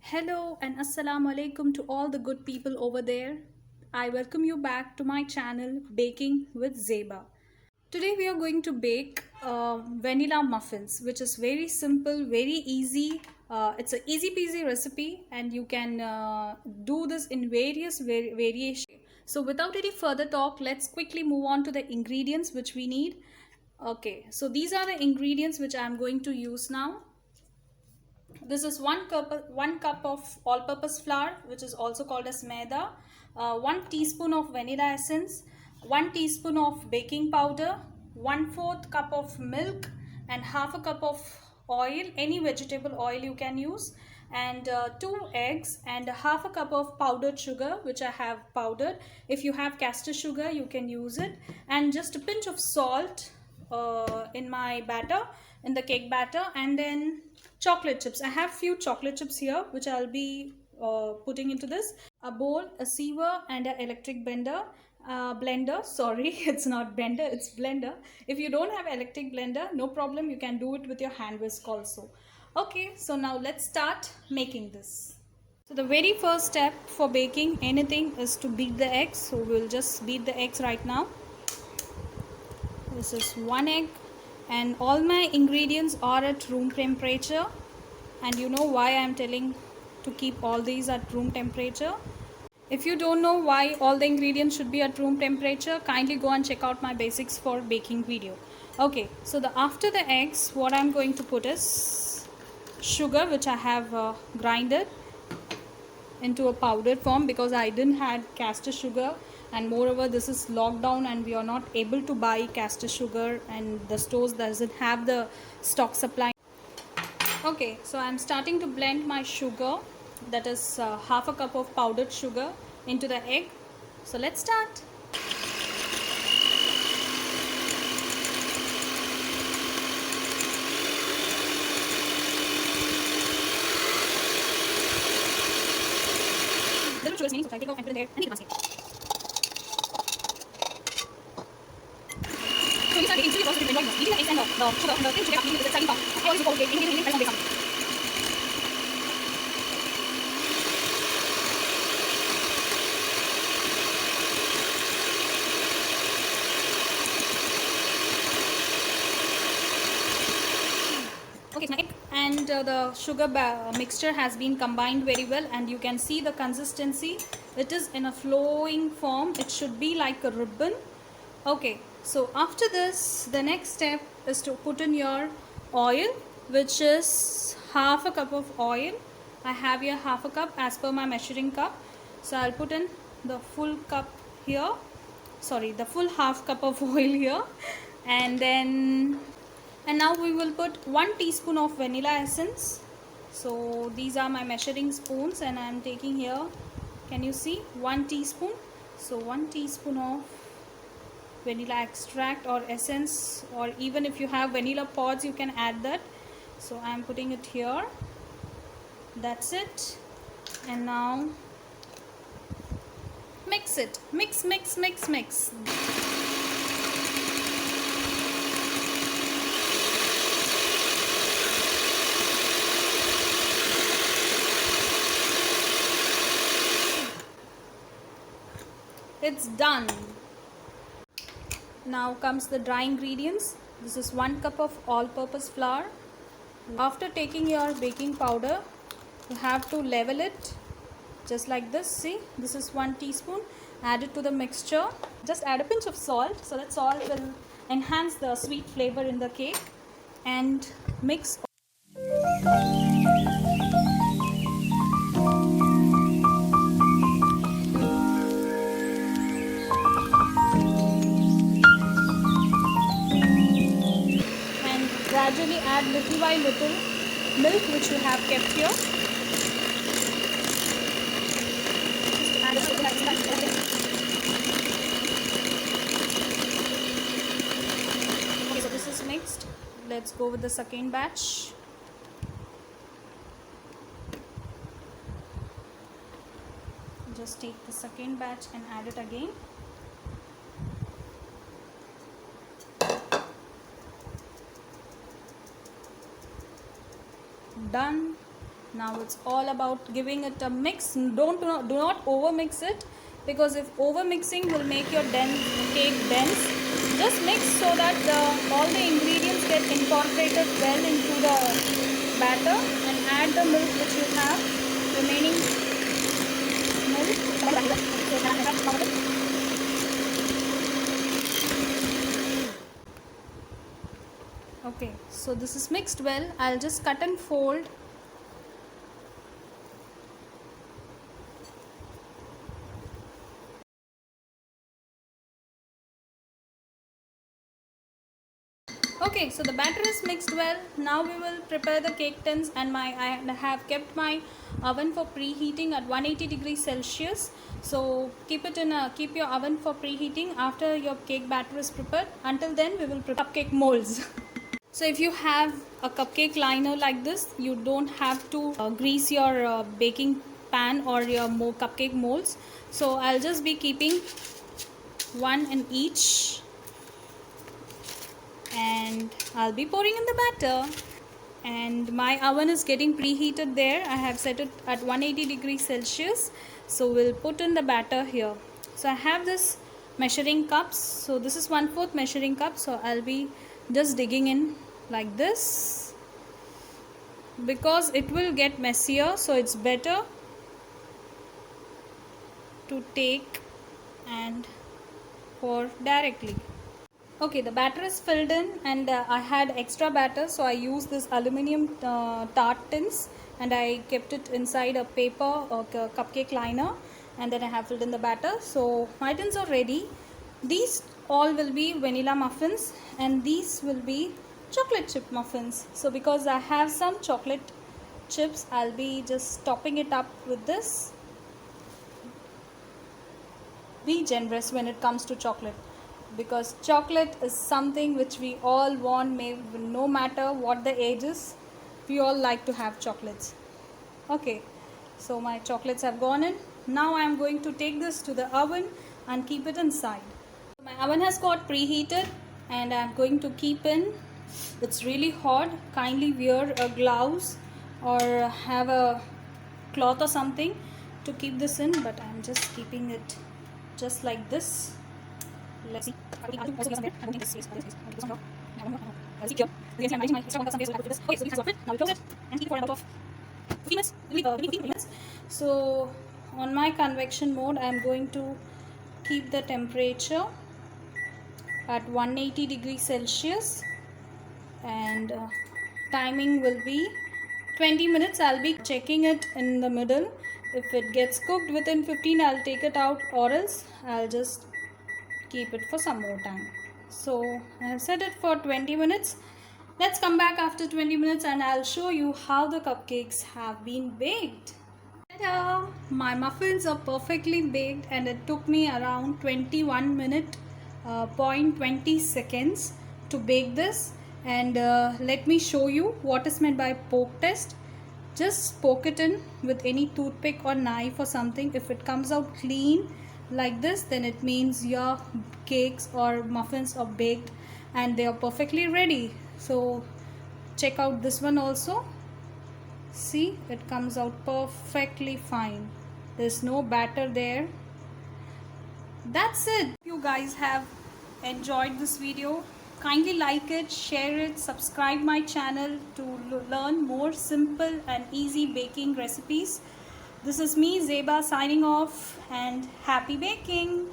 Hello and assalamu alaikum to all the good people over there. I welcome you back to my channel Baking with Zeba. Today we are going to bake vanilla muffins, which is very simple, very easy. It's an easy peasy recipe and you can do this in various variations. So without any further talk, let's quickly move on to the ingredients which we need. Okay, so these are the ingredients which I'm going to use now. This is one cup of all-purpose flour, which is also called as maida, 1 teaspoon of vanilla essence, 1 teaspoon of baking powder, 1/4 cup of milk, and half a cup of oil, any vegetable oil you can use, and 2 eggs, and half a cup of powdered sugar, which I have powdered. If you have caster sugar, you can use it, and just a pinch of salt in my batter, in the cake batter, and then chocolate chips. I have few chocolate chips here which I'll be putting into this. A bowl, a sieve, and an electric blender. Sorry, it's not blender, it's blender. If you don't have electric blender, no problem, you can do it with your hand whisk also. Okay, so now let's start making this. So the very first step for baking anything is to beat the eggs. So we'll just beat the eggs right now. This is 1 egg, and all my ingredients are at room temperature, and you know why I am telling to keep all these at room temperature. If you don't know why all the ingredients should be at room temperature, kindly go and check out my basics for baking video. Okay, so after the eggs, what I'm going to put is sugar, which I have grinded into a powdered form because I didn't had caster sugar, and moreover this is lockdown and we are not able to buy caster sugar, and the stores doesn't have the stock supply. Okay, so I'm starting to blend my sugar, that is half a cup of powdered sugar, into the egg. So let's start. Little sugar is meaning, so I take off and put it there and make the basket. So we start baking 3 process in beating the eggs and the sugar and the thing sugar is the exciting part. I always look forward to baking right now. Okay, my egg and the sugar mixture has been combined very well, and you can see the consistency. It is in a flowing form. It should be like a ribbon. Okay, so after this, the next step is to put in your oil, which is half a cup of oil. I have here half a cup as per my measuring cup. So I'll put in the full cup here. Sorry, the full half cup of oil here. And now we will put 1 teaspoon of vanilla essence. So these are my measuring spoons, and I am taking here, can you see, 1 teaspoon. So 1 teaspoon of vanilla extract or essence, or even if you have vanilla pods you can add that. So I am putting it here. That's it. And now mix it. Mix. It's done. Now comes the dry ingredients. This is 1 cup of all-purpose flour. After taking your baking powder, you have to level it just like this. See, this is 1 teaspoon. Add it to the mixture. Just add a pinch of salt, so that salt will enhance the sweet flavor in the cake, and mix. Gradually add little by little milk which you have kept here. Just add it like that. Okay, so this is mixed. Let's go with the second batch. Just take the second batch and add it again. Done. Now it's all about giving it a mix. Do not over mix it, because if over mixing will make your cake dense. Just mix so that all the ingredients get incorporated well into the batter, and add the milk which you have remaining milk. Okay, so this is mixed well. I'll just cut and fold. Okay, so the batter is mixed well. Now we will prepare the cake tins, and I have kept my oven for preheating at 180 degrees Celsius. So keep your oven for preheating after your cake batter is prepared. Until then, we will prepare cupcake molds. So if you have a cupcake liner like this, you don't have to grease your baking pan or your cupcake molds. So I'll just be keeping one in each, and I'll be pouring in the batter. And my oven is getting preheated there. I have set it at 180 degrees Celsius. So we'll put in the batter here. So I have this measuring cups. So this is 1/4 measuring cup. So I'll be just digging in like this, because it will get messier. So it's better to take and pour directly. Okay, the batter is filled in, and I had extra batter, so I used this aluminum tart tins, and I kept it inside a paper or cupcake liner, and then I have filled in the batter. So my tins are ready. These all will be vanilla muffins, and these will be chocolate chip muffins. So because I have some chocolate chips, I'll be just topping it up with this. Be generous when it comes to chocolate, because chocolate is something which we all want, no matter what the age is. We all like to have chocolates. Okay, so my chocolates have gone in. Now I am going to take this to the oven and keep it inside. My oven has got preheated, and I am going to keep in. It's really hot. Kindly wear a gloves or have a cloth or something to keep this in, but I am just keeping it just like this. Let's see. Okay, so this is it. Now we close it and keep it for about 15 minutes. 15 minutes. So on my convection mode, I am going to keep the temperature at 180 degrees Celsius, and timing will be 20 minutes. I'll be checking it in the middle. If it gets cooked within 15, I'll take it out, or else I'll just keep it for some more time. So I have set it for 20 minutes. Let's come back after 20 minutes and I'll show you how the cupcakes have been baked. Ta-da! My muffins are perfectly baked, and it took me around 21 minutes, 0.20 seconds to bake this. And let me show you what is meant by poke test. Just poke it in with any toothpick or knife or something. If it comes out clean like this, then it means your cakes or muffins are baked and they are perfectly ready. So check out this one also. See, it comes out perfectly fine. There's no batter there. That's it. If you guys have enjoyed this video, kindly like it, share it, subscribe my channel to learn more simple and easy baking recipes. This is me, Zeba, signing off, and happy baking.